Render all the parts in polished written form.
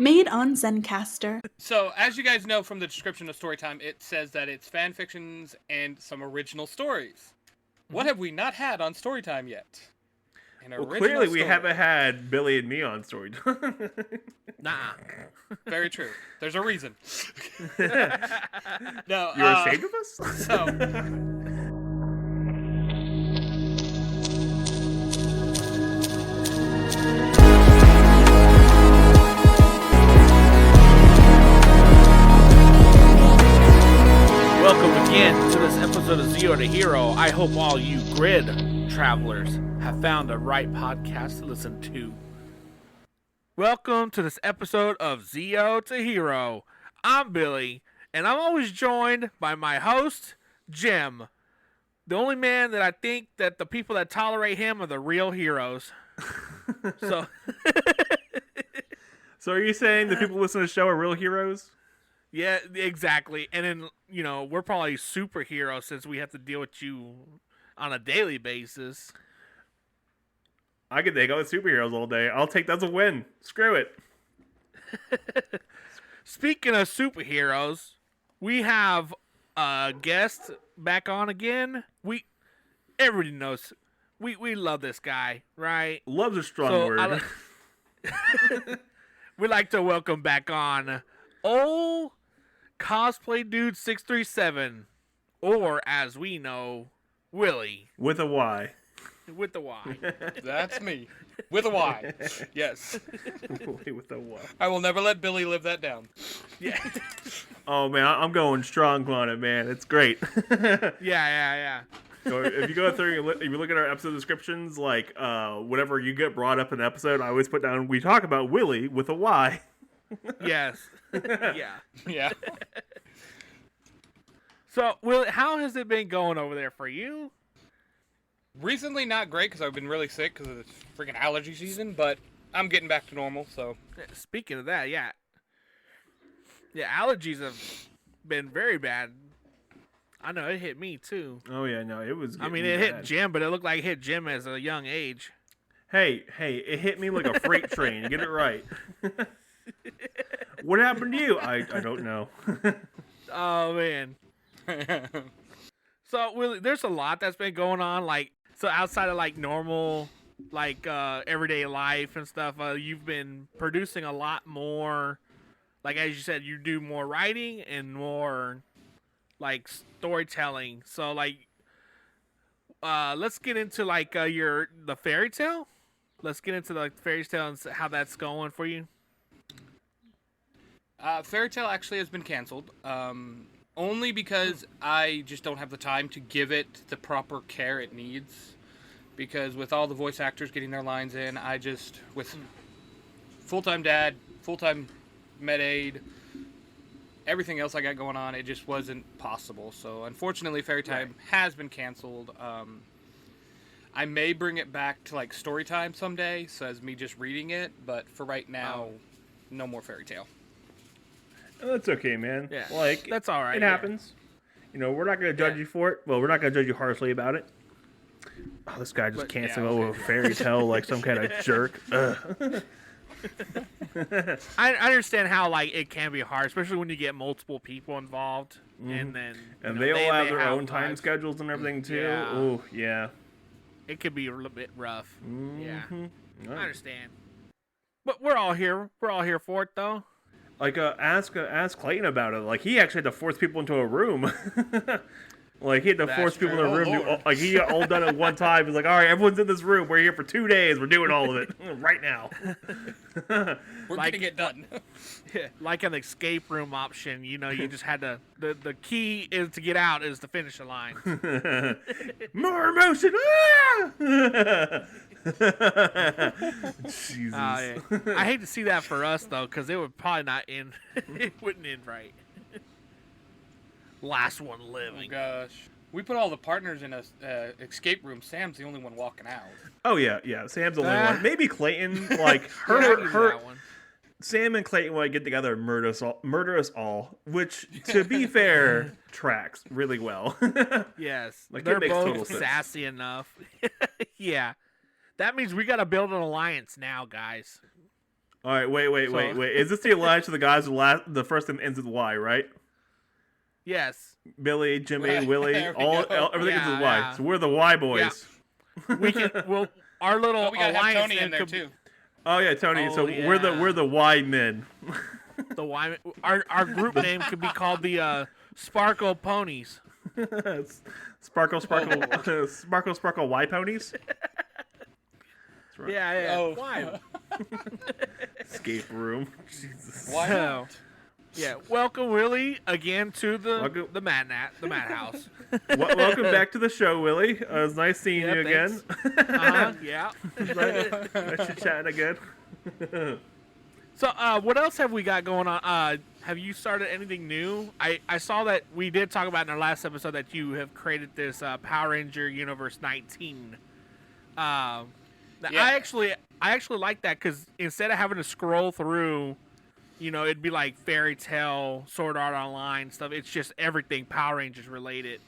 Made on Zencaster. So, as you guys know from the description of Storytime, it says that it's fan fictions and some original stories. What have we not had on Storytime yet? Well, clearly we haven't had Billy and me on Storytime. Nah. Very true. There's a reason. No, You're ashamed of us? So, Welcome again to this episode of Zero to Hero. I hope all you grid travelers have found the right podcast to listen to. Welcome to this episode of Zero to Hero. I'm Billy, and I'm always joined by my host, Jim. The only man that I think that the people that tolerate him are the real heroes. So, So are you saying the people listening to the show are real heroes? yeah, exactly. And then, you know, we're probably superheroes since we have to deal with you on a daily basis. I could take on superheroes all day. I'll take that as a win. Screw it. Speaking of superheroes, we have a guest back on again. Everybody knows we love this guy, right? Love's a strong So, word. We'd like to welcome back on old cosplay dude 637, or as we know, Willie With a Y. with the Y. that's me. With a Y. Yes. With a Y. I will never let Billy live that down. Yeah, Oh man, I'm going strong on it, man. It's great. yeah. So if you go through, if you look at our episode descriptions, like whenever you get brought up in an episode, I always put down we talk about Willie with a Y. Yes. Yeah. Yeah. So, Willie, how has it been going over there for you? Recently, not great because I've been really sick because of the freaking allergy season, but I'm getting back to normal, so. Speaking of that, yeah, allergies have been very bad. I know it hit me too. Oh yeah, no, it was. I mean, getting it hit bad. Jim, but it looked like it hit Jim at a young age. Hey, it hit me like a freight train. Get it right. What happened to you? I don't know. Oh man. So Willie, there's a lot that's been going on. Like, so outside of like normal, like everyday life and stuff, you've been producing a lot more. Like as you said, you do more writing and more like storytelling. So like, let's get into like the fairy tale. Let's get into the fairy tale and how that's going for you. Fairy Tale actually has been canceled. Only because I just don't have the time to give it the proper care it needs. Because with all the voice actors getting their lines in, with full-time dad, full-time med aid, everything else I got going on, it just wasn't possible. So unfortunately, Fairy Time has been canceled. I may bring it back to like story time someday, so as me just reading it, but for right now, no more Fairy Tale. Oh, that's okay, man. Yeah, like that's all right. It happens. You know, we're not going to judge you for it. Well, we're not going to judge you harshly about it. Oh, this guy just canceling over a fairy tale like some kind of jerk. Ugh. I understand how like it can be hard, especially when you get multiple people involved, and then They all have their own time lives. schedules and everything too. Yeah. Oh, yeah. It could be a little bit rough. Yeah, Oh. I understand. But we're all here. We're all here for it, though. Like, ask Clayton about it. Like, he actually had to force people into a room. Like, he had to force people in a room. Like, he got all done at one time. He's like, all right, everyone's in this room. We're here for 2 days. We're doing all of it right now. We're getting it done. Like an escape room option, you know, you just had to. The key is to get out is to finish the line. More emotion. Ah! Jesus. Yeah. I hate to see that for us though, because it would probably not end. It wouldn't end right. Last one Oh living. gosh. We put all the partners in a escape room. Sam's the only one walking out. Oh yeah. Sam's the only one. Maybe Clayton. Like Yeah, I can do her. that one. Sam and Clayton want to get together and murder us all. Which, to be fair, tracks really well. Yes, Like, it they're makes total both sense. sassy enough. Yeah, that means we got to build an alliance now, guys. All right, wait. Is this the alliance of the guys the first name ends with Y, right? Yes. Billy, Jimmy, Right, Willie, there we go. everything ends with Y. Yeah. So we're the Y boys. We can. Well, our little Oh, we gotta have alliance Tony in name there could too. Oh yeah, Tony. Oh, so we're the Y men. the Y. Our group name could be called the Sparkle Ponies. Sparkle, sparkle, Y ponies. That's right. Yeah. Oh. Why? Escape room. Jesus. Why not? Yeah. Welcome, Willie, again to Welcome. the Madhouse. Welcome back to the show, Willie. It's nice seeing you again. Yeah. Nice to chat again. So, what else have we got going on? Have you started anything new? I saw that we did talk about in our last episode that you have created this Power Ranger Universe 19. I actually like that because instead of having to scroll through, it'd be like Fairy Tail, Sword Art Online stuff. It's just everything Power Rangers related.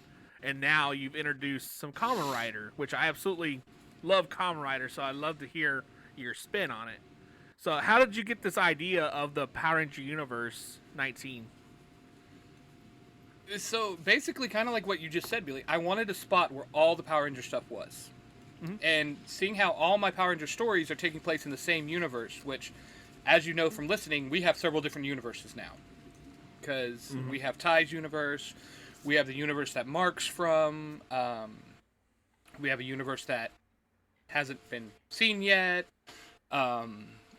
And now you've introduced some Kamen Rider, which I absolutely love Kamen Rider, so I'd love to hear your spin on it. So how did you get this idea of the Power Ranger Universe 19? So basically, kind of like what you just said, Billy. I wanted a spot where all the Power Ranger stuff was. Mm-hmm. And seeing how all my Power Ranger stories are taking place in the same universe, which, as you know from listening, we have several different universes now. Because we have Ty's universe, we have the universe that Mark's from, we have a universe that hasn't been seen yet.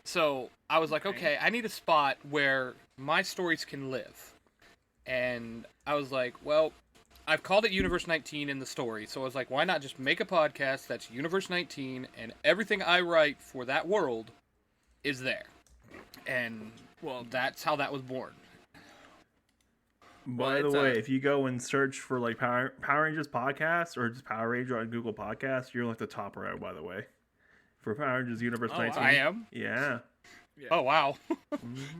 So I was like, okay, I need a spot where my stories can live. And I was like, well, I've called it Universe 19 in the story, so I was like, why not just make a podcast that's Universe 19, and everything I write for that world is there. And, well, that's how that was born. By the way, if you go and search for like Power Rangers podcast or just Power Ranger on Google Podcasts, you're like the top row, by the way. For Power Rangers Universe 19. I am? Yeah. Oh, wow.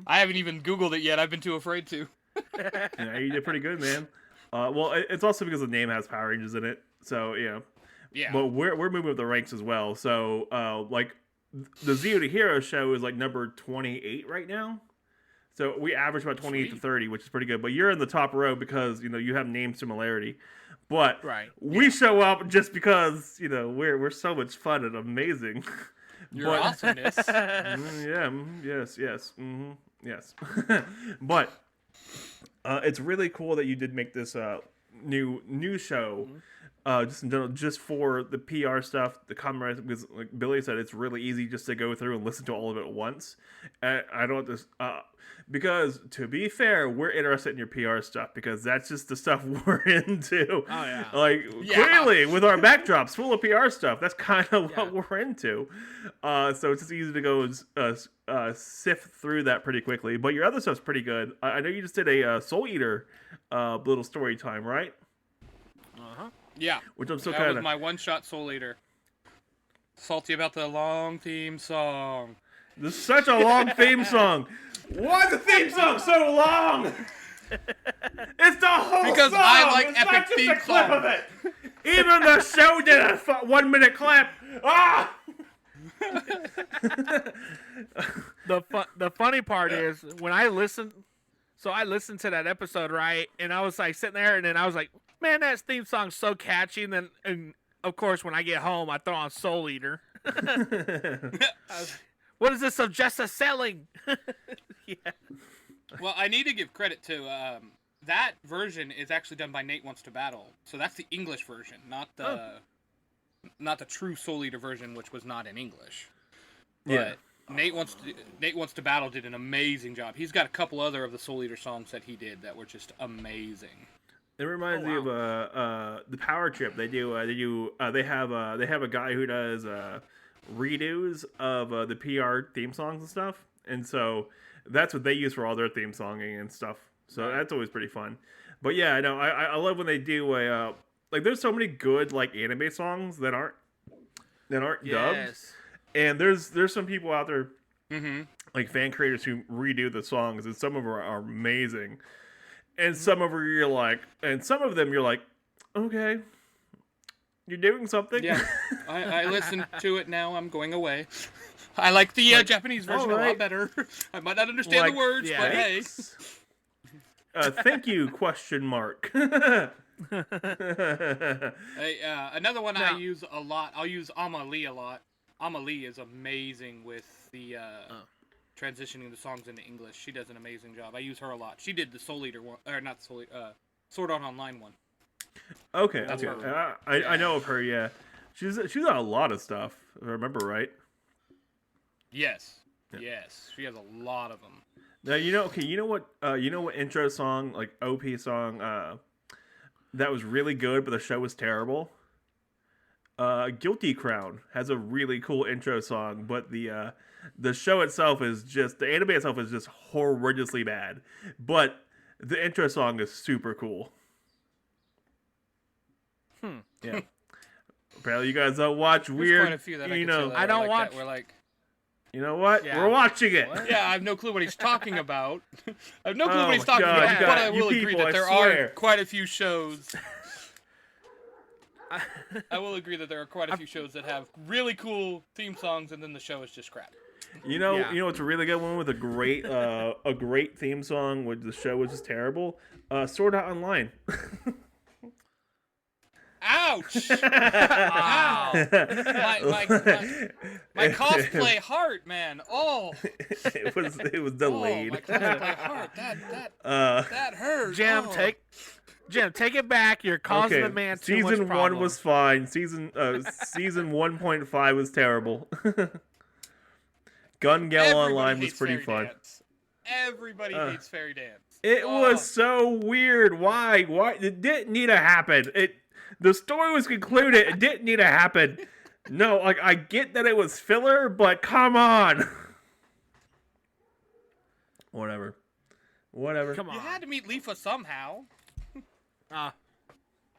I haven't even Googled it yet. I've been too afraid to. Yeah, you did pretty good, man. Well, it's also because the name has Power Rangers in it, so yeah. But we're moving up the ranks as well. So like the Zero to Hero show is like number 28 right now. So we average about 28 to 30, which is pretty good. But you're in the top row because you have name similarity. But we show up just because we're so much fun and amazing. Your awesomeness. Yes. But it's really cool that you did make this new show. Just in general, just for the PR stuff, the comrades, because like Billy said, it's really easy just to go through and listen to all of it at once. I don't have to, because to be fair, we're interested in your PR stuff because that's just the stuff we're into. Oh yeah. Clearly with our backdrops full of PR stuff, that's kind of what we're into. So it's just easy to go sift through that pretty quickly. But your other stuff's pretty good. I know you just did a Soul Eater little story time, right? Yeah, which I'm still that kind of was my one-shot Soul Eater. Salty about the long theme song. This is such a long theme song. Why is the theme song so long? It's the whole because song. I like it's epic not just theme a clip song. of it. Even the show did a 1 minute clip. Ah! The funny part is when I listened. So I listened to that episode, right? And I was like sitting there, and then I was like, man, that theme song's so catchy. And of course, when I get home, I throw on Soul Eater. What is this of just a selling? Yeah. Well, I need to give credit to that version is actually done by Nate Wants to Battle. So that's the English version, not the true Soul Eater version, which was not in English. But Nate Wants to Battle did an amazing job. He's got a couple other of the Soul Eater songs that he did that were just amazing. It reminds me of the Power Trip. They have a guy who does redos of the PR theme songs and stuff, and so that's what they use for all their theme songing and stuff. So that's always pretty fun. But yeah, I know I love when they do there's so many good like anime songs that aren't dubbed. And there's some people out there, like fan creators who redo the songs, and some of them are amazing. And some of them you're like, okay, You're doing something. Yeah, I listened to it now. I'm going away. I like the Japanese version a lot better. I might not understand the words, but hey. Thank you, question mark. Hey, another one I use a lot. I'll use Amalie a lot. Amalie is amazing with the transitioning the songs into English. She does an amazing job. I use her a lot. She did the Soul Eater one, or not Soul Eater, Sword Art Online one. Okay, That's okay. her. I know of her. Yeah, she's on a lot of stuff. If I remember right. Yes. Yes. She has a lot of them. Now you know. Okay, you know what intro song, like OP song, that was really good, but the show was terrible. Guilty Crown has a really cool intro song, but the show itself is just, the anime itself is just horrendously bad. But the intro song is super cool. Yeah. Apparently, you guys don't watch There's weird. quite a few that I you can say know, that I are don't like watch. That. We're like, you know what? Yeah. We're watching it. What? yeah, I have no clue what he's talking about. I have no clue Oh what he's my talking God, about, you but got- I you will agree people, that I there swear. are quite a few shows. I will agree that there are quite a few shows that have really cool theme songs, and then the show is just crap. You know, Yeah. you know what's a really good one with a great theme song, which the show was just terrible. Sword Art Online. Ouch! Ow! My cosplay heart, man. Oh, it was oh, delayed. my cosplay heart. That hurt. Jim, Oh. take it back. You're causing the man too much Season 1 problem. was fine. Season 1.5 was terrible. Gun Gale Everybody Online was hates pretty Fairy fun. Dance. Everybody hates Fairy Dance. It was so weird. Why? It didn't need to happen. The story was concluded. It didn't need to happen. No, like, I get that it was filler, but come on. Whatever. Come on. You had to meet Leafa somehow.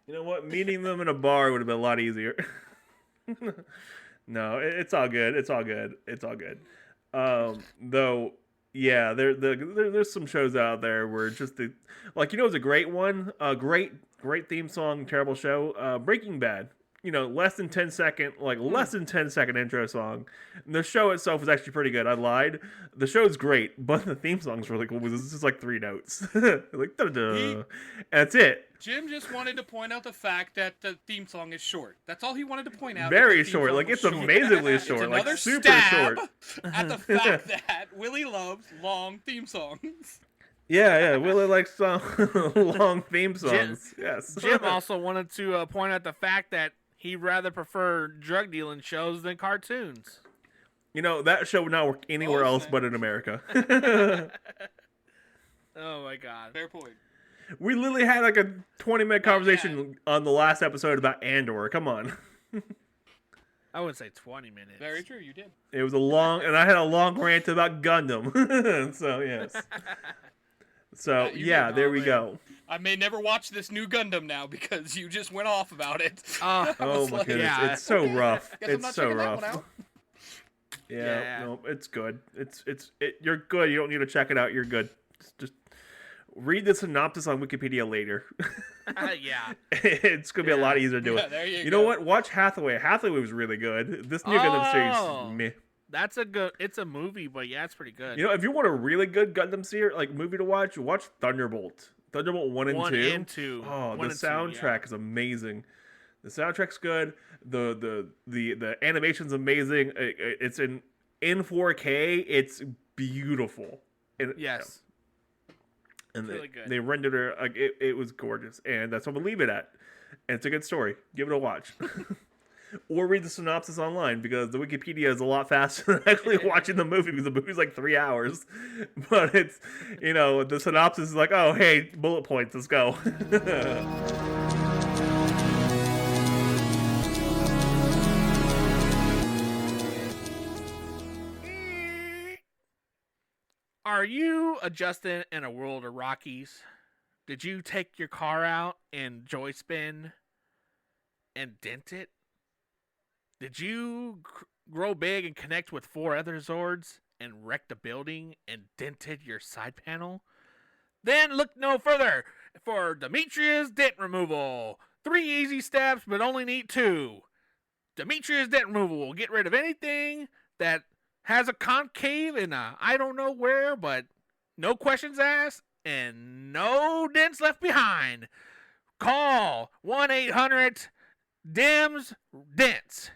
You know what? Meeting them in a bar would have been a lot easier. No, it's all good. It's all good. Though, yeah, there's some shows out there where just like, you know, it's a great one, great theme song, terrible show. Breaking Bad. You know, less than 10 second intro song. And the show itself was actually pretty good. I lied. The show's great, but the theme song's really cool. It's just like 3 notes, like da-da-da. And that's it. Jim just wanted to point out the fact that the theme song is short. That's all he wanted to point out. Very that the theme short. song Like, was it's amazingly It's short. Like, another super stab short. at the fact that Willie loves long theme songs. Yeah. Willie likes long theme songs. Yes. Jim also wanted to point out the fact that he'd rather prefer drug dealing shows than cartoons. You know, that show would not work anywhere Oh, else okay. but in America. Oh my god. Fair point. We literally had like a 20-minute conversation on the last episode about Andor. Come on. I wouldn't say 20 minutes. Very true, you did. It was and I had a long rant about Gundam. So, yes. So, You yeah, did. there Oh, we man. go. I may never watch this new Gundam now because you just went off about it. Oh was my like, goodness, yeah, it's so rough. Guess I'm It's not so checking that rough. one out. Yeah, no, it's good. You're good. You don't need to check it out. You're good. Just read the synopsis on Wikipedia later. Yeah. It's gonna be a lot easier to do Yeah, it. there you You go. know what? Watch Hathaway. Hathaway was really good. This new Gundam Oh. series, meh. That's a good. It's a movie, but yeah, it's pretty good. You know, if you want a really good Gundam series, like movie to watch Thunderbolt. Thunderbolt 1 and 2. 1 and 2. Oh, 1 the and 2, soundtrack is amazing. The soundtrack's good. The animation's amazing. It's in 4K. It's beautiful. Yes. And really good. they rendered her like it was gorgeous, and that's what I'm gonna leave it at. And it's a good story. Give it a watch. Or read the synopsis online, because the Wikipedia is a lot faster than actually watching the movie, because the movie's like 3 hours. But it's, you know, the synopsis is like, oh, hey, bullet points, let's go. Are you adjusting in a world of Rockies? Did you take your car out and joy spin and dent it? Did you grow big and connect with 4 other Zords and wrecked a building and dented your side panel? Then look no further for Demetrius Dent Removal, 3 easy steps, but only need 2. Demetrius dent removal will get rid of anything that has a concave in a I don't know where, but no questions asked and no dents left behind. Call 1-800-DEMS-DENTS.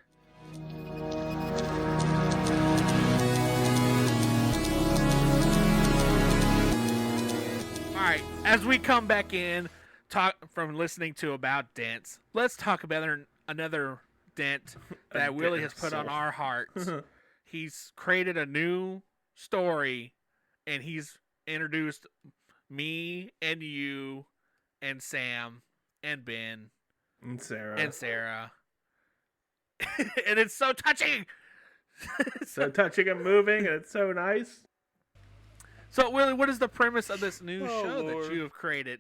All right, as we come back in, talk from listening to about dents, let's talk about another dent that Willie has put on our hearts. He's created a new story, and he's introduced me and you and Sam and Ben and Sarah. And it's so touching. So touching and moving, and it's so nice. So, Willie, what is the premise of this new show Lord. that you have created?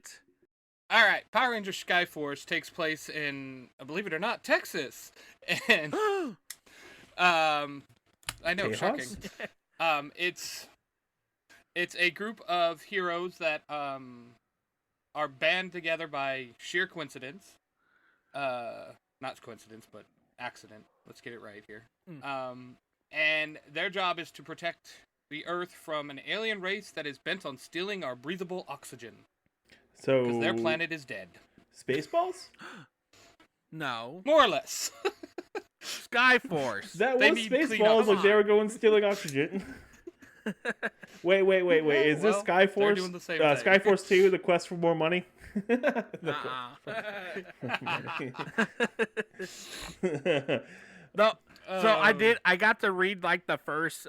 All right, Power Rangers Skyforce takes place in, believe it or not, Texas, and I know, shocking. It's a group of heroes that are band together by sheer coincidence, not coincidence, but accident. Let's get it right here. And their job is to protect the Earth from an alien race that is bent on stealing our breathable oxygen. So because their planet is dead. Spaceballs? No. More or less. Skyforce. That They was need cleanup. Spaceballs, like Come they on. were going stealing oxygen. Wait. Is this Well, Skyforce? they're doing the same thing. Skyforce 2, the quest for more money? No. So I got to read like the first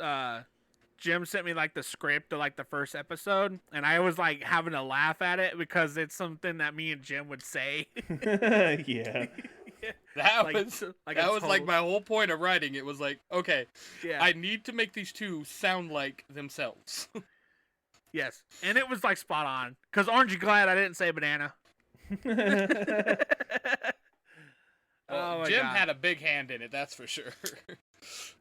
Jim sent me like the script of like the first episode, and I was like having a laugh at it because it's something that me and Jim would say. Yeah. That Like- was like that a was like total- my whole point of writing. It was like, okay, Yeah. I need to make these two sound like themselves. Yes. And it was like spot on. Cause aren't you glad I didn't say banana? Oh my Jim God. had a big hand in it, that's for sure.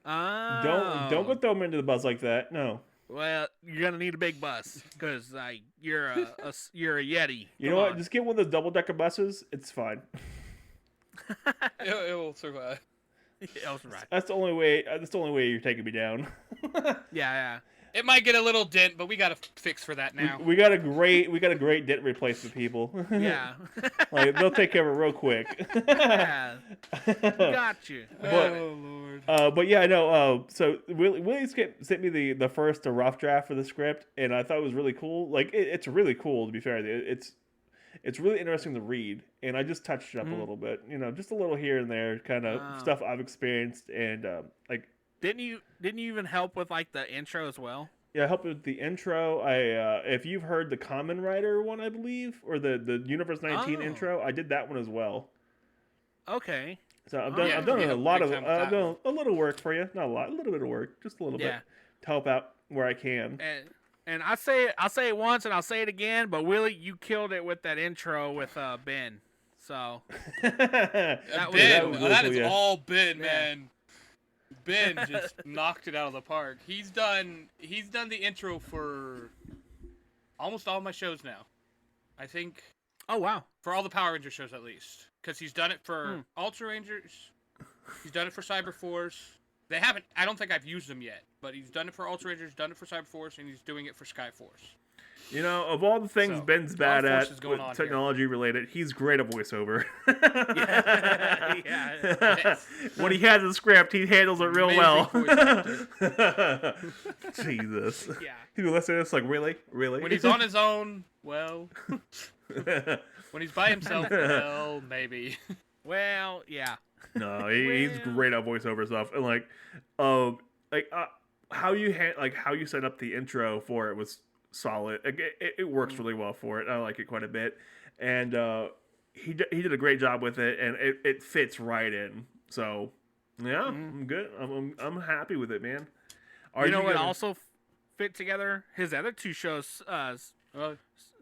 Oh. Don't go throw him into the bus like that. No. Well, you're gonna need a big bus because like you're a yeti. You Come know what? on. Just get one of those double-decker buses. It's fine. it will survive. Else right. That's the only way. That's the only way you're taking me down. Yeah. It might get a little dent, but we got a fix for that now. We got a great dent replacement, people. Yeah. Like they'll take care of it real quick. Yeah. Got you. Oh Lord. But yeah, no. So Willie sent me the first rough draft for the script, and I thought it was really cool. Like it's really cool, to be fair. It's really interesting to read, and I just touched it up a little bit. You know, just a little here and there, kind of stuff I've experienced, and like. Didn't you even help with like the intro as well? Yeah, I helped with the intro. If you've heard the Common Rider one, I believe, or the Universe 19 intro, I did that one as well. Okay. So I've Yeah, done yeah, a lot big of time with I've that done a little work for you, not a lot, a little bit of work, just a little bit to help out where I can. And I'll say it once and I'll say it again, but Willie, you killed it with that intro with Ben. So Ben, was really that cool, is yeah. all Ben, Yeah. man. Ben just knocked it out of the park. He's done the intro for almost all my shows now. I think oh wow. for all the Power Ranger shows at least, because he's done it for Ultra Rangers. He's done it for Cyberforce. They haven't. I don't think I've used them yet, but he's done it for Ultra Rangers, done it for Cyberforce, and he's doing it for Skyforce. You know, of all the things So, Ben's a lot bad of at forces going with on here. technology related, he's great at voiceover. Yeah. When he has a script, he handles it real Amazing well. voice actor. Jesus. Yeah. He'd be listening to this like, really? When he's on his own, well. When he's by himself, well, maybe. Well, yeah. No, he's Well- great at voiceover stuff, and how you set up the intro for it was solid. Like, it works really well for it. I like it quite a bit, and he did a great job with it, and it fits right in. So yeah, I'm good. I'm happy with it, man. You know what also fit together? His other two shows,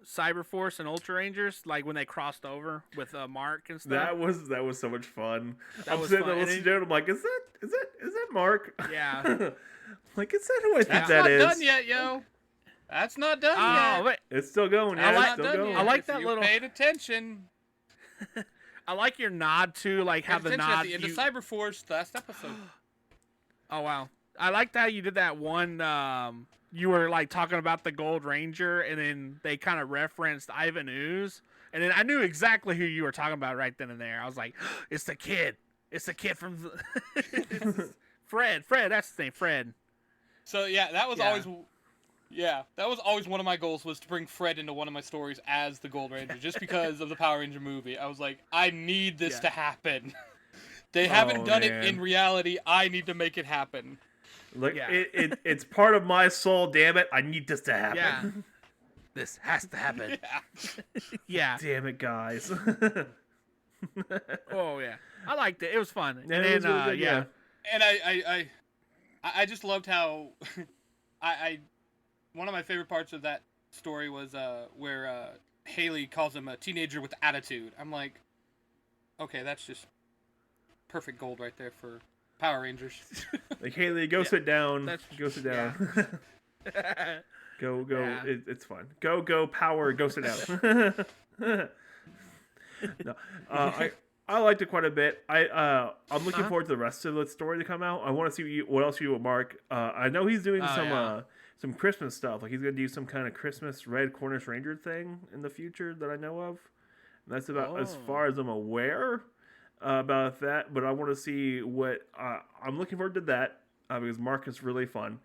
Cyberforce and Ultra Rangers, like when they crossed over with Mark and stuff. That was so much fun. I'm was sitting fun. there listening to it. I'm like, is that Mark? Yeah. Like, is that who I think That's that not is? done yet, yo. That's not done Oh, yet. wait. It's still going. Yeah, That's it's not still done going. yet. I like If that you little- paid attention. I like your nod to like how the Attention nod. at the end of Cyberforce last episode. Oh wow, I liked how you did that one. You were like talking about the Gold Ranger, and then they kind of referenced Ivan Ooze, and then I knew exactly who you were talking about right then and there. I was like, it's the kid. It's the kid from Fred. Fred, that's his name, Fred. So yeah, that was always. Yeah, that was always one of my goals, was to bring Fred into one of my stories as the Gold Ranger, just because of the Power Ranger movie. I was like, I need this to happen. They haven't done it in reality. I need to make it happen. Like it's part of my soul. Damn it! I need this to happen. Yeah, this has to happen. Yeah. Damn it, guys. Oh yeah, I liked it. It was fun. And it then was really good, yeah. And I just loved how I one of my favorite parts of that story was where Haley calls him a teenager with attitude. I'm like, okay, that's just perfect gold right there for Power Rangers. Like, Haley, go sit down. Go sit down. Yeah. Go. Yeah. It's fun. Go, Power. Go sit down. No, I liked it quite a bit. I'm looking forward to the rest of the story to come out. I want to see what else you, Mark. I know he's doing some Christmas stuff. Like, he's gonna do some kind of Christmas Red Cornish Ranger thing in the future that I know of. And that's about as far as I'm aware about that. But I want to see what I'm looking forward to that because Mark is really fun.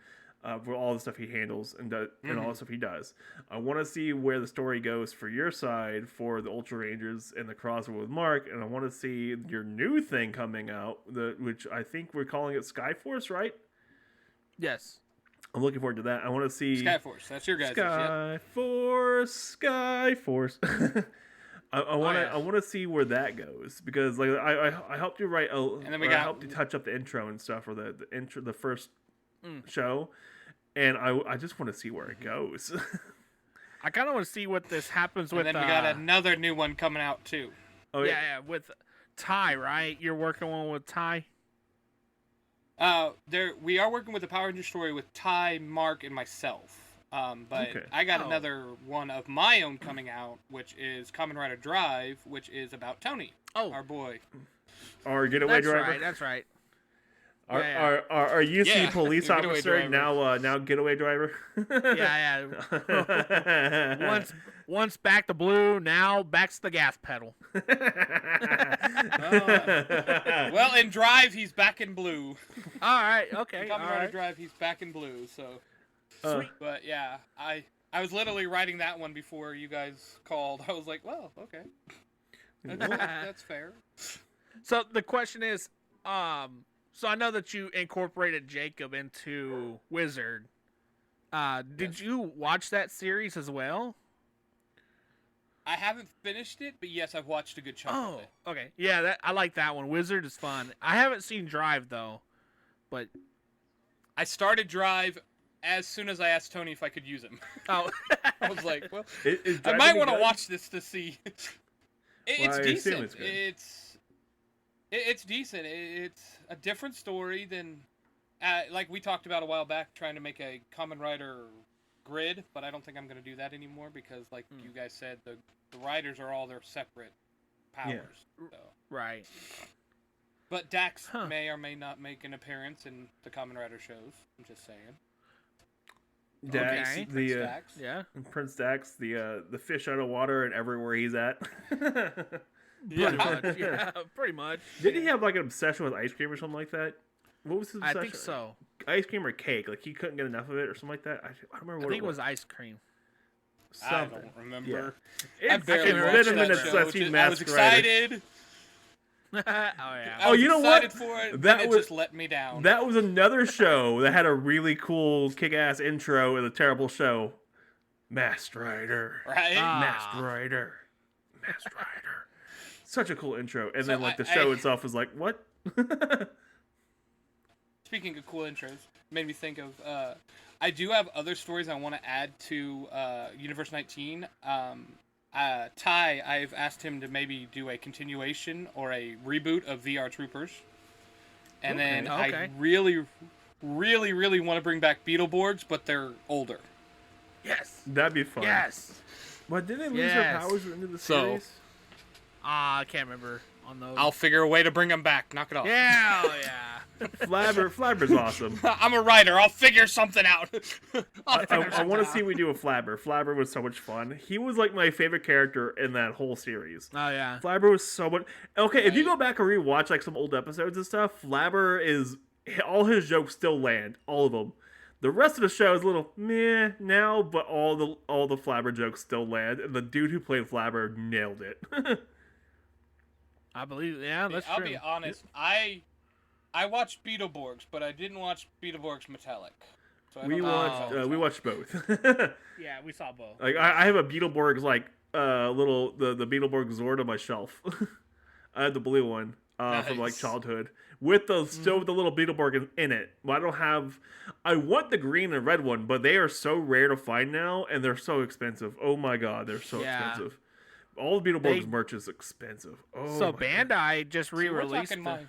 For all the stuff he handles and all the stuff he does. I want to see where the story goes for your side for the Ultra Rangers and the crossover with Mark, and I want to see your new thing coming out, which I think we're calling it Skyforce, right? Yes. I'm looking forward to that. I want to see Skyforce. That's your guys' Skyforce. I want to see where that goes because like I helped you write and then I helped you touch up the intro and stuff for the intro, the first show, and I just want to see where it goes. I kind of want to see what this happens with. And then we got another new one coming out too. Oh yeah, with Ty, right? You're working on with Ty. We are working with the Power Ranger story with Ty, Mark, and myself. But I got another one of my own coming out, which is Kamen Rider Drive, which is about Tony, our boy, our getaway driver. Right, that's right. Our UC police officer now getaway driver. Yeah. Once back to blue, now back to the gas pedal. Well, in Drive, he's back in blue. All right, okay. In Kamen Rider Drive, he's back in blue. So, sweet. But yeah, I was literally writing that one before you guys called. I was like, well, okay, that's fair. So the question is, so I know that you incorporated Jacob into Wizard. Did you watch that series as well? I haven't finished it, but yes, I've watched a good chunk of it. Okay. Yeah, I like that one. Wizard is fun. I haven't seen Drive, though. But I started Drive as soon as I asked Tony if I could use him. Oh. I was like, well, I might want to watch this to see. It's decent. It's decent. It's a different story than, like we talked about a while back, trying to make a Kamen Rider grid, but I don't think I'm going to do that anymore because, like you guys said, the riders are all their separate powers. Yeah. So. Right. But Dax may or may not make an appearance in the Kamen Rider shows. I'm just saying. Dax, Prince Dax, the fish out of water and everywhere he's at. Pretty much. Did he have like an obsession with ice cream or something like that? What was his obsession? I think so. Ice cream or cake? Like he couldn't get enough of it or something like that? I don't remember what I think it was ice cream. Something. I don't remember. Yeah. I barely watched that show. I was excited. Oh, you know what? For it, that just let me down. That was another show that had a really cool, kick-ass intro and a terrible show. Masked Rider. Right? Masked Rider. Masked Rider. Such a cool intro. And then, like, the show itself was like, what? Speaking of cool intros, made me think of, I do have other stories I want to add to Universe 19. Ty, I've asked him to maybe do a continuation or a reboot of VR Troopers. And then I really, really, really want to bring back Beetleborgs, but they're older. Yes. That'd be fun. Yes. But didn't they lose their powers into the series? I can't remember. on those. I'll figure a way to bring him back. Knock it off. Yeah, yeah. Flabber's awesome. I'm a writer. I'll figure something out. I want to see we do a Flabber. Flabber was so much fun. He was like my favorite character in that whole series. Oh yeah. Flabber was so much. Okay, if you go back and rewatch like some old episodes and stuff, Flabber is all his jokes still land, all of them. The rest of the show is a little meh now, but all the Flabber jokes still land, and the dude who played Flabber nailed it. I believe. Yeah, that's I'll true. be honest. I watched Beetleborgs, but I didn't watch Beetleborgs Metallic. So I we don't know. watched both. Yeah, we saw both. Like I have a Beetleborgs like little the Beetleborg Zord on my shelf. I have the blue one from like Nice. childhood with the still with the little Beetleborg in it. Well, I don't have. I want the green and red one, but they are so rare to find now, and they're so expensive. Oh my god, they're so expensive. All the Beetleborgs merch is expensive. Oh, So my Bandai just See, we're re-released. talking my-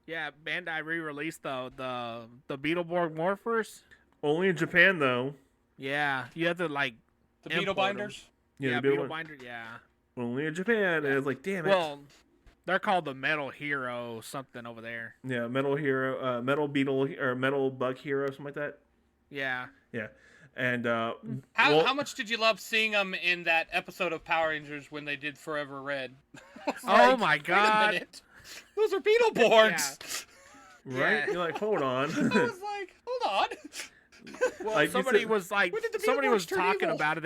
Yeah, Bandai re-released the Beetleborg Morphers. Only in Japan though. Yeah, you have to like The import Beetle 'em. Binders. Yeah, the Beetle Beetle- Binder. Yeah. Only in Japan, and it's like, damn it. Well, they're called the Metal Hero something over there. Yeah, Metal Hero, Metal Beetle, or Metal Bug Hero, something like that. Yeah. Yeah, and How much did you love seeing them in that episode of Power Rangers when they did Forever Red? I was Oh like, my wait a God. minute. Those are Beetleborgs. right? Yeah. You're like, hold on. I was like, hold on. Well, Like you somebody said- was like, When did the somebody Beetleborgs was turn talking evil? about it.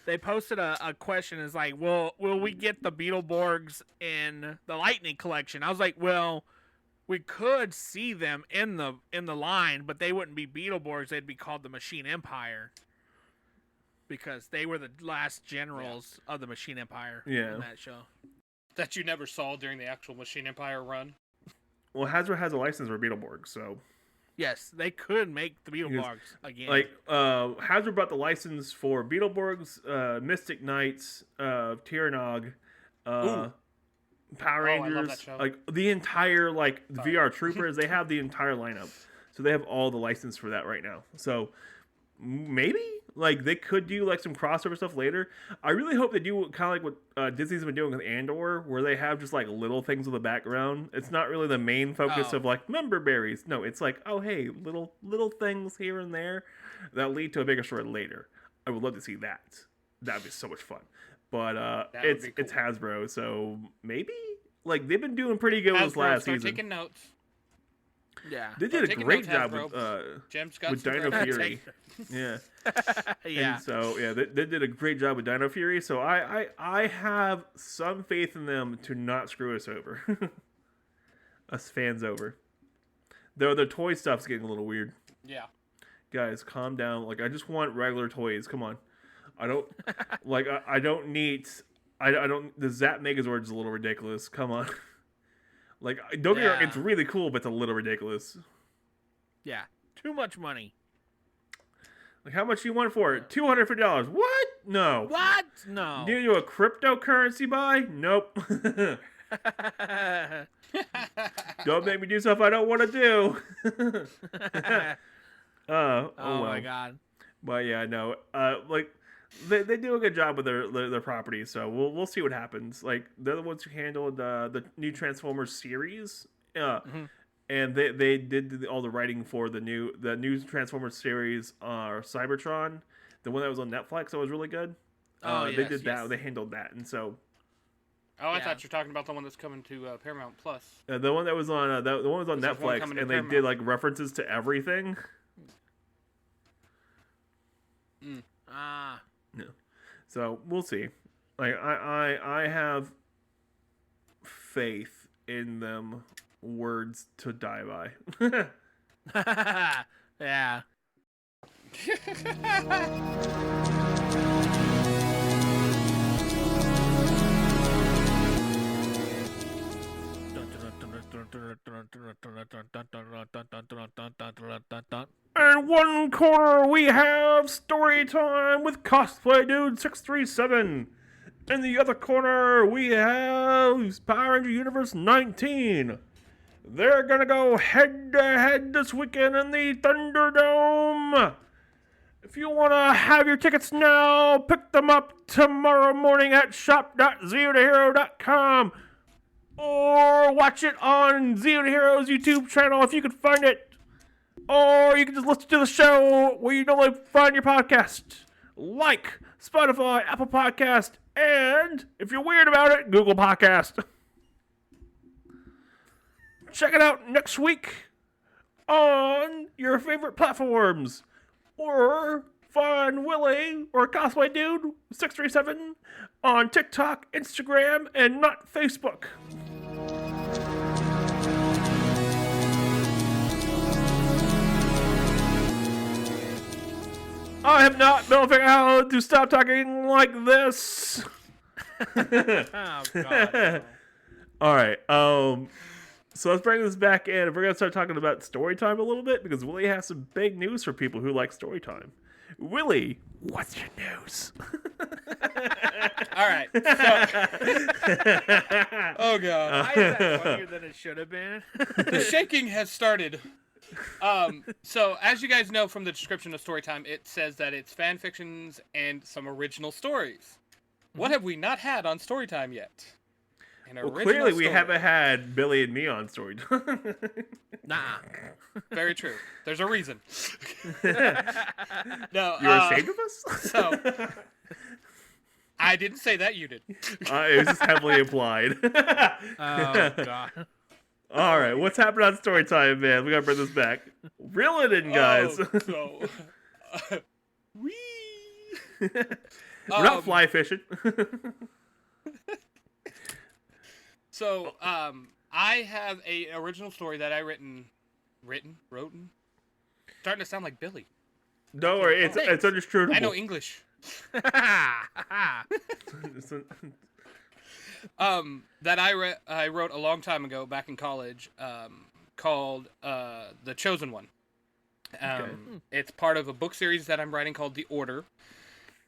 They posted a question. Is like, will we get the Beetleborgs in the Lightning Collection? I was like, well, we could see them in the line, but they wouldn't be Beetleborgs. They'd be called the Machine Empire because they were the last generals of the Machine Empire Yeah. in that show. That you never saw during the actual Machine Empire run. Well, Hasbro has a license for Beetleborg, so Yes, they could make the Beetleborgs again. like Hasbro brought the license for Beetleborgs, Mystic Knights, Tyrannog, Power I Rangers, love that show. like the entire like VR Troopers. They have the entire lineup, so they have all the license for that right now. So maybe like they could do like some crossover stuff later. I really hope they do kind of like what Disney's been doing with Andor, where they have just like little things in the background. It's not really the main focus Oh. of like member berries. No, it's like, oh hey, little things here and there that lead to a bigger story later. I would love to see that. That'd be so much fun. But That would be cool. it's Hasbro, so maybe like they've been doing pretty good with this Hasbro, last start season. taking notes. yeah. They Start did a taking great notes, job Hasbro. Jim's got with some Dino great- Fury. Yeah. Yeah. And so yeah, they did a great job with Dino Fury. So I have some faith in them to not screw us over, us fans over. Though the toy stuff's getting a little weird. Yeah. Guys, calm down. Like I just want regular toys. Come on, I don't like I don't need. I don't. The Zap Megazord is a little ridiculous. Come on. Like don't get me wrong, Yeah. it's really cool, but it's a little ridiculous. Yeah. Too much money. Like how much you want for it? $250. What? No. What? No. Do you a cryptocurrency buy? Nope. Don't make me do stuff I don't want to do. oh well. my god. But yeah, no. Like they do a good job with their properties, so we'll see what happens. Like they're the ones who handled the new Transformers series. And they did all the writing for the new Transformers series, Cybertron, the one that was on Netflix. That was really good. They yes, did yes. that. They handled that, and so Oh, I Yeah. thought you were talking about the one that's coming to Paramount Plus. the one that was on the one was on There's one Netflix, coming to and they did Paramount. like references to everything. Ah. So we'll see. Like I have faith in them. Words to die by. Yeah. In one corner we have story time with Cosplay Dude 637. In the other corner we have Power Ranger Universe 19. They're gonna go head to head this weekend in the Thunderdome. If you want to have your tickets now, pick them up tomorrow morning at shop.zeotohero.com or watch it on Zeo to Hero's YouTube channel if you can find it. Or you can just listen to the show where you normally find your podcast, like Spotify, Apple Podcast, and if you're weird about it, Google Podcast. Check it out next week on your favorite platforms. Or find Willie or Cosplay Dude 637 on TikTok, Instagram, and not Facebook. I have not been able to figure out how to stop talking like this. Oh, God. All right. So let's bring this back in. We're going to start talking about story time a little bit because Willie has some big news for people who like story time. Willie, what's your news? All right. So... oh, God. Why is that funnier than it should have been? The shaking has started. So, as you guys know from the description of Storytime, it says that it's fan fictions and some original stories. What have we not had on Storytime yet? Well, clearly we haven't had Billy and me on story time. Nah. Very true. There's a reason. No, You're ashamed of us? So, I didn't say that, you did. It was just heavily implied. Oh, God. All right, what's happening on story time, man? We gotta bring this back. Reel it in, guys. Wee. We're not fly fishing. So, I have a original story that I wrote. Starting to sound like Billy. Don't worry, it's understandable. I know English. That I wrote a long time ago, back in college, called The Chosen One. It's part of a book series that I'm writing called The Order,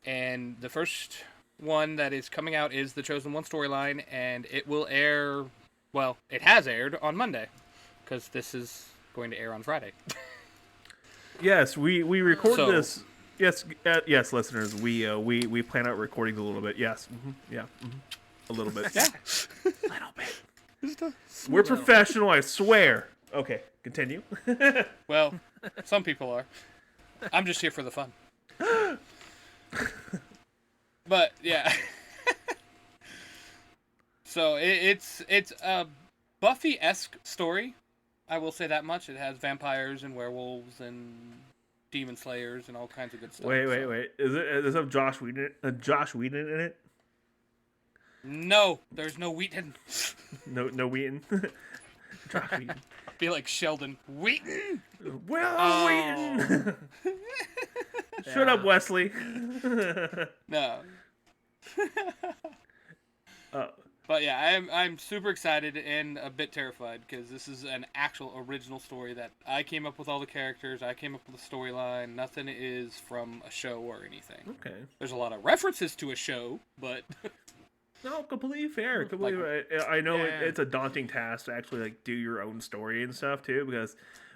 and the first one that is coming out is the Chosen One storyline, and it will air. Well, it has aired on Monday, because this is going to air on Friday. Yes, we record this. Yes, yes, listeners, we plan out recording a little bit. Yes, a little bit. Yeah, Little bit. We're professional, I swear. Okay, continue. well, some people are. I'm just here for the fun. But yeah. So it's a Buffy-esque story. I will say that much. It has vampires and werewolves and demon slayers and all kinds of good stuff. Wait. Does it have Josh Whedon in it? No, there's no Wheaton. No Wheaton. Josh Whedon. I feel like Sheldon. Wheaton. Well, Wheaton. Shut up, Wesley. No. But yeah, I'm super excited and a bit terrified because this is an actual original story that I came up with all the characters. I came up with the storyline. Nothing is from a show or anything. Okay. There's a lot of references to a show, but no, completely fair. I know it's a daunting task to actually like do your own story and stuff too because,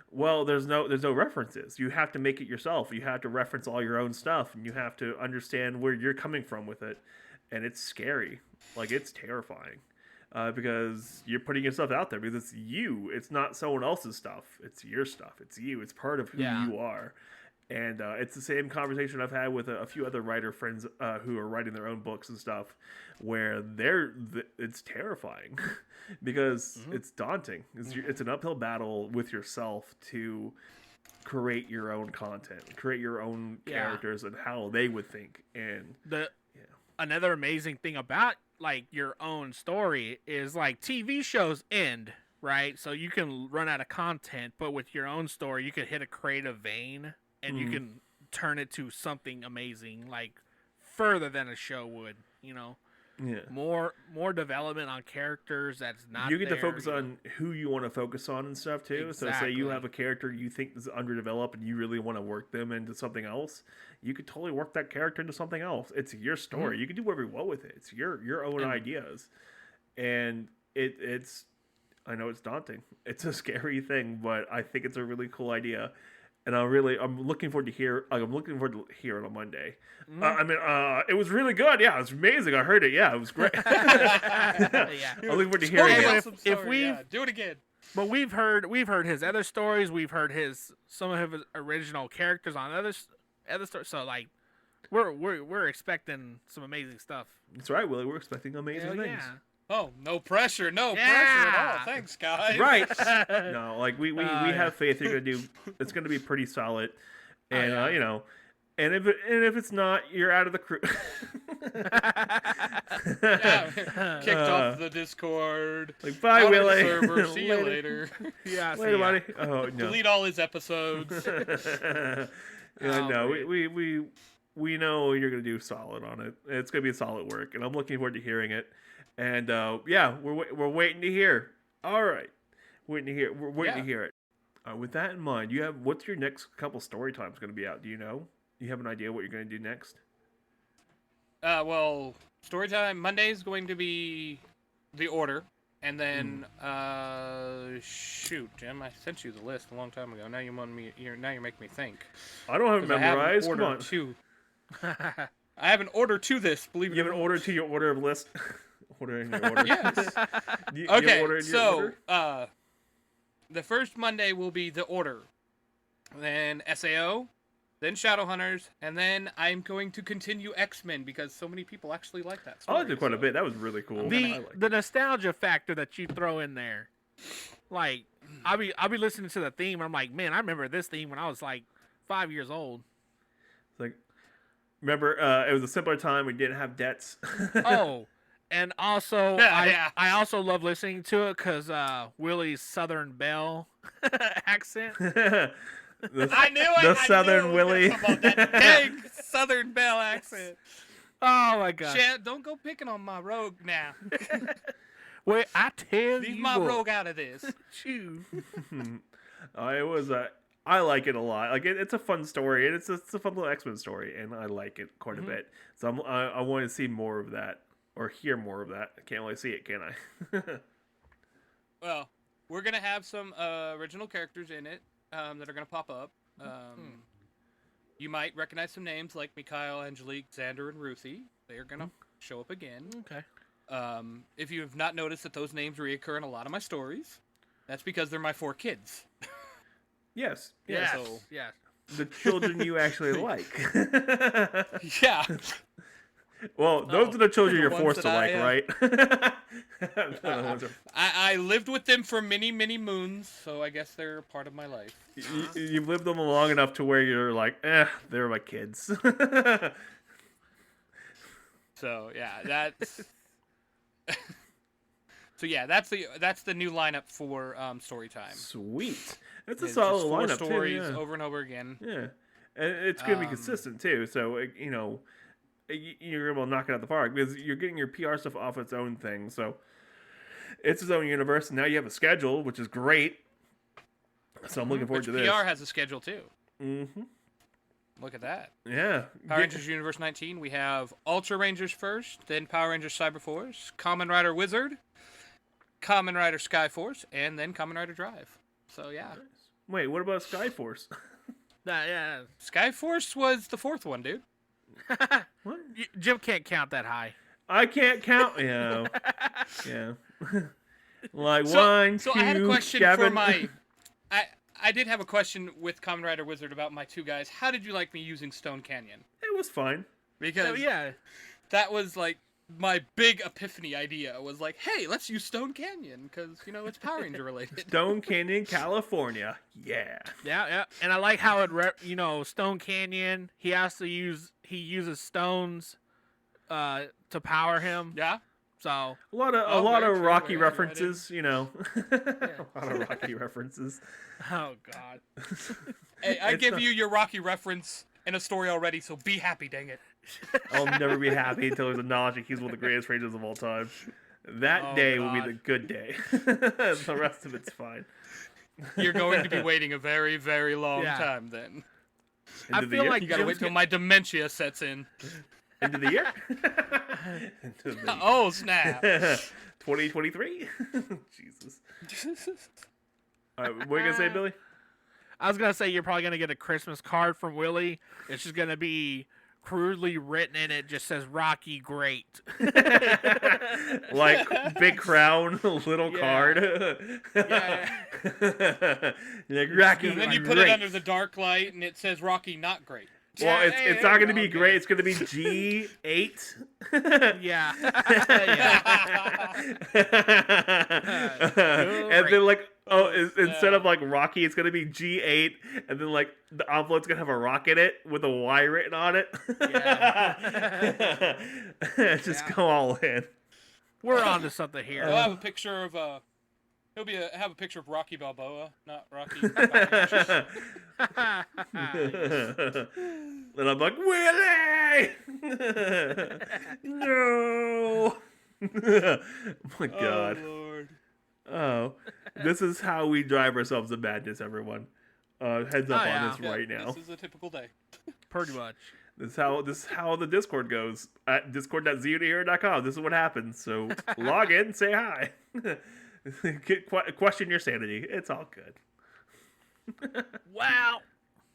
well, there's no references. You have to make it yourself. You have to reference all your own stuff, and you have to understand where you're coming from with it, and it's scary. Like, it's terrifying because you're putting yourself out there because it's you. It's not someone else's stuff. It's your stuff. It's you. It's part of who you are. And it's the same conversation I've had with a few other writer friends who are writing their own books and stuff where it's terrifying because it's daunting. It's an uphill battle with yourself to create your own content, create your own characters and how they would think. And another amazing thing about like your own story is like TV shows end, right? So you can run out of content, but with your own story, you could hit a creative vein and you can turn it to something amazing, like further than a show would, you know? Yeah. More development on characters that's not you get there, to focus on who you want to focus on and stuff too. Exactly. So say you have a character you think is underdeveloped and you really want to work them into something else, you could totally work that character into something else. It's your story. You can do whatever you want with it. It's your own ideas. And it's I know it's daunting. It's a scary thing, but I think it's a really cool idea. and I'm looking forward to hear it on Monday. It was really good. Yeah, it was amazing. I heard it. Yeah, it was great. Yeah. I'm looking forward to hearing Hey, it. but if we do it again. But we've heard his other stories. We've heard some of his original characters on other stories. So like, we're expecting some amazing stuff. That's right, Willie. We're expecting amazing Hell things. yeah. Oh, no pressure at all. Thanks, guys. Right. No, like we have faith you're gonna do. It's gonna be pretty solid, and you know, and if it's not, you're out of the crew. Kicked off the Discord. Like bye, out of the Willie. server. See you later. Yeah. Later, buddy. Oh no. Delete all his episodes. No, we know you're gonna do solid on it. It's gonna be solid work, and I'm looking forward to hearing it. And we're waiting to hear. All right, We're waiting to hear it. With that in mind, what's your next couple story times going to be out? Do you know? Do you have an idea what you're going to do next? Well, story time Monday is going to be The Order, and then shoot, Jim, I sent you the list a long time ago. Now you're making me think. I don't have it memorized. Come on. I have an order to this. Believe it. You have an order to your order of list. Order in your order. Yes. Okay, so the first Monday will be The Order, then SAO, then Shadowhunters, and then I'm going to continue X-Men because so many people actually like that story. I liked it quite a bit. That was really cool. The nostalgia factor that you throw in there, like I'll be listening to the theme. I'm like, man, I remember this theme when I was like 5 years old. It's like, remember, it was a simpler time. We didn't have debts. Oh. And also, I also love listening to it because Willie's Southern Belle accent. I knew it. The Southern Willie. That dang Southern Belle accent. Oh my god! Chad, don't go picking on my rogue now. Wait, I tell Leave you my what. rogue out of this. Shoot. I like it a lot. Like it's a fun story, and it's a fun little X-Men story, and I like it quite a bit. So I want to see more of that. Or hear more of that. I can't really see it, can I? Well, we're going to have some original characters in it that are going to pop up. You might recognize some names like Mikhail, Angelique, Xander, and Ruthie. They're going to show up again. Okay. If you have not noticed that those names reoccur in a lot of my stories, that's because they're my 4 kids. Yes. Yes. So, yes. The children you actually like. Yeah. Well, those are the children you're forced to like, right? I lived with them for many, many moons, so I guess they're part of my life. You've lived them long enough to where you're like, they're my kids. So yeah, that's that's the new lineup for story time. Sweet, it's a It's solid just 4 lineup stories too. Yeah. over and over again. Yeah, and it's gonna be consistent too. So you're able to knock it out of the park because you're getting your PR stuff off its own thing. So it's its own universe. And now you have a schedule, which is great. So I'm looking forward to this. PR has a schedule too. Mm-hmm. Look at that. Yeah. Power Rangers Universe 19. We have Ultra Rangers first, then Power Rangers Cyberforce, Kamen Rider Wizard, Kamen Rider Skyforce, and then Kamen Rider Drive. So yeah. Wait, what about Skyforce? Yeah. Skyforce was the 4th one, dude. What? Jim can't count that high. I can't count. Yeah. Like So 1, 2, I had a question 7. for my. I did have a question with Kamen Rider Wizard about my 2 guys. How did you like me using Stone Canyon? It was fine. Because that was like my big epiphany idea. Was like, hey, let's use Stone Canyon because it's Power Ranger related. Stone Canyon, California. Yeah. Yeah. And I like how Stone Canyon. He uses stones, to power him. Yeah. So A lot of Rocky references, A lot of Rocky references. Oh God. Hey, I give you your Rocky reference in a story already, so be happy, dang it. I'll never be happy until there's a knowledge that he's one of the greatest Rangers of all time. That day will be the good day. The rest of it's fine. You're going to be waiting a very, very long time then. I feel like You gotta wait till my dementia sets in. End of the year? Oh, snap. 2023? Jesus. What are you going to say, Billy? I was gonna say you're probably gonna get a Christmas card from Willie. It's just gonna be crudely written in it. Just says Rocky Great. Like big crown, little Yeah. card. Yeah. Like Rocky. And then you put Great. it under the dark light, and it says Rocky Not Great. Well, Yeah, it's not going to be great. It's going to be G8. Yeah. And then like, instead of like Rocky, it's going to be G8, and then like the envelope's going to have a rock in it with a Y written on it. Yeah. Just go all in. We're on to something here. We'll have a picture of have a picture of Rocky Balboa, not Rocky. And I'm like, Willie! No! Oh my god. Oh Lord. Oh. This is how we drive ourselves to madness, everyone. Heads up on this right now. This is a typical day. Pretty much. This is how the Discord goes. At discord.zeotohero.com. This is what happens. So log in, say hi. Question your sanity. It's all good. Wow.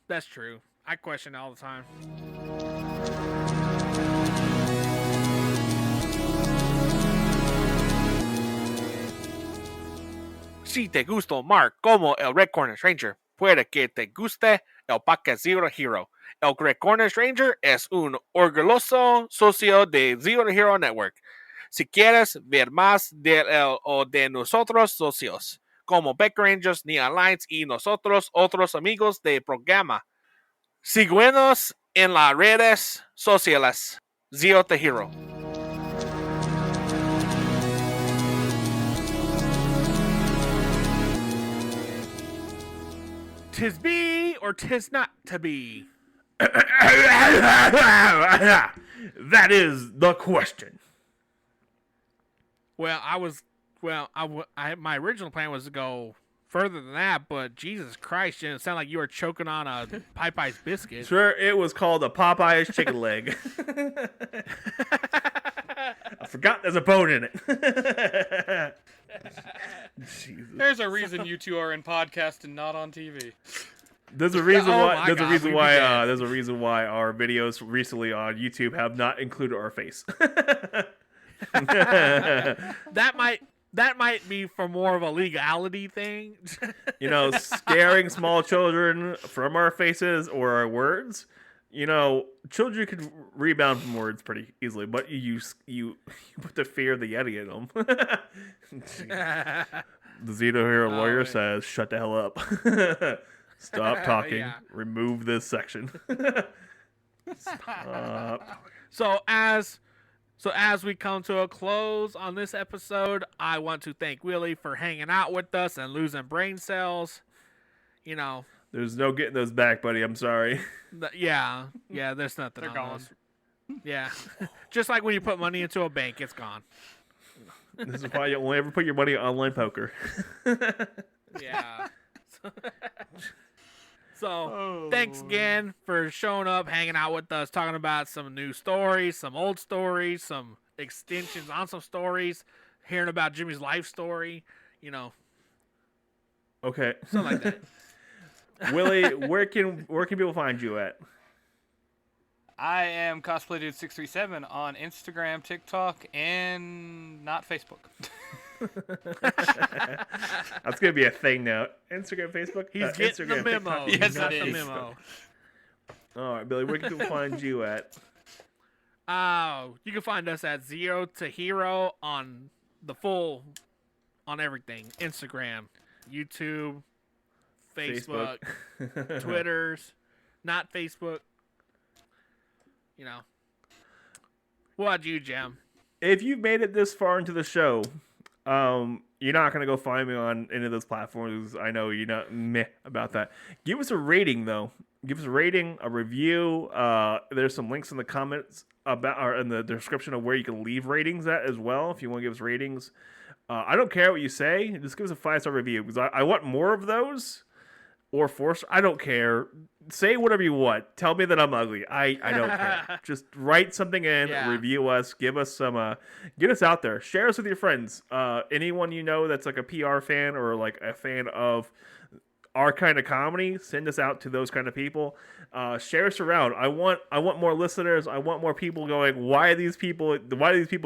That's true. I question it all the time. Si te gusta Mark como el Red Cornish Ranger, puede que te guste el Paca Zero Hero. El Red Cornish Ranger es un orgulloso socio de Zero Hero Network. Si quieres ver más de él o de nosotros socios, como Beck Rangers, Neon Lights y nosotros otros amigos de programa, síguenos en las redes sociales. Zero the Hero. Tis be or tis not to be. That is the question. Well, my original plan was to go further than that, but Jesus Christ, it sounded like you were choking on a Popeye's biscuit. Sure, it was called a Popeye's chicken leg. I forgot there's a bone in it. Jesus. There's a reason you two are in podcast and not on TV. There's a reason Oh why. my There's a God, reason we'd be why. dead. There's a reason why our videos recently on YouTube have not included our face. That might be for more of a legality thing. You know, scaring small children from our faces or our words. You know, children can rebound from words pretty easily, but you put the fear of the Yeti in them. The Zito Hero lawyer right. says, "Shut the hell up. Stop talking. Yeah. Remove this section." Stop. So as we come to a close on this episode, I want to thank Willie for hanging out with us and losing brain cells. You know, There's no getting those back, buddy. I'm sorry. yeah, there's nothing They're on gone. those. Yeah, just like when you put money into a bank, it's gone. This is why you only ever put your money on online poker. Yeah. So, thanks again for showing up, hanging out with us, talking about some new stories, some old stories, some extensions on some stories, hearing about Jimmy's life story, you know, Okay. something like that. Willie, where can people find you at? I am Cosplay Dude 637 on Instagram, TikTok, and not Facebook. That's gonna be a thing now. Instagram, Facebook. He's getting the Instagram, memo. TikTok. Yes, He's got it the is. memo. All right, Billy. Where can people find you at? You can find us at Zero to Hero on everything. Instagram, YouTube, Facebook, Twitters, not Facebook. You know. What about you, Jam? If you've made it this far into the show, you're not gonna go find me on any of those platforms. I know you're not meh about that. Give us a rating though. Give us a rating, a review. There's some links in the comments or in the description of where you can leave ratings at as well. If you want to give us ratings, I don't care what you say. Just give us a 5-star review because I want more of those. Or 4-star. I don't care. Say whatever you want. Tell me that I'm ugly. I don't care. Just write something in, Yeah. review us, give us some, get us out there. Share us with your friends. Anyone you know that's like a PR fan or like a fan of our kind of comedy, send us out to those kind of people. Share us around. I want more listeners. I want more people going, why do these people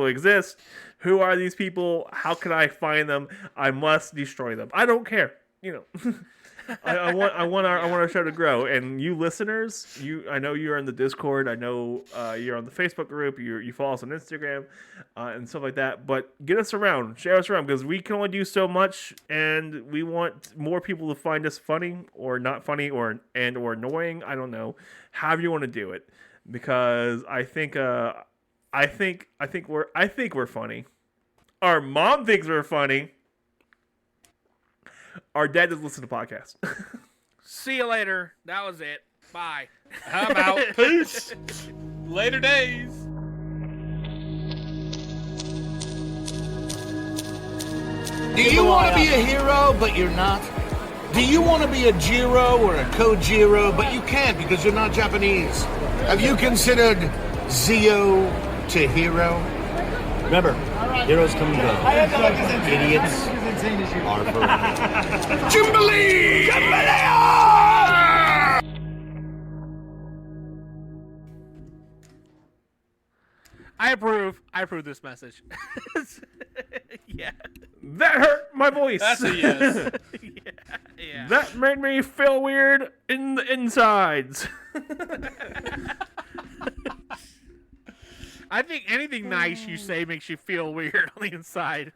exist? Who are these people? How can I find them? I must destroy them. I don't care. I want our show to grow, and you listeners, I know you're in the Discord, I know you're on the Facebook group, you follow us on Instagram, and stuff like that. But get us around, share us around, because we can only do so much, and we want more people to find us funny or not funny or annoying. I don't know, however you want to do it, because I think we're funny. Our mom thinks we're funny. Our dad doesn't listen to podcasts. See you later. That was it. Bye. I'm out. Peace. Later days. Do you want to be a hero, but you're not? Do you want to be a Jiro or a Kojiro, but you can't because you're not Japanese? Have you considered Zeo to hero? Remember, heroes come and go. Idiots are forever. Jimbalee! I approve this message. Yeah. That hurt my voice. That's a yes. Yeah. That made me feel weird in the insides. I think anything nice you say makes you feel weird on the inside.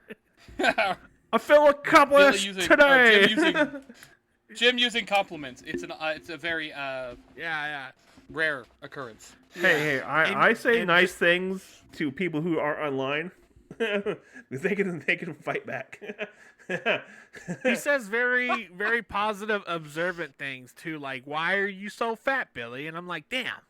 I feel accomplished today. Jim using compliments. It's a very Yeah. rare occurrence. Hey, I say nice things to people who are online. they can fight back. He says very, very positive, observant things too, like, why are you so fat, Billy? And I'm like, damn.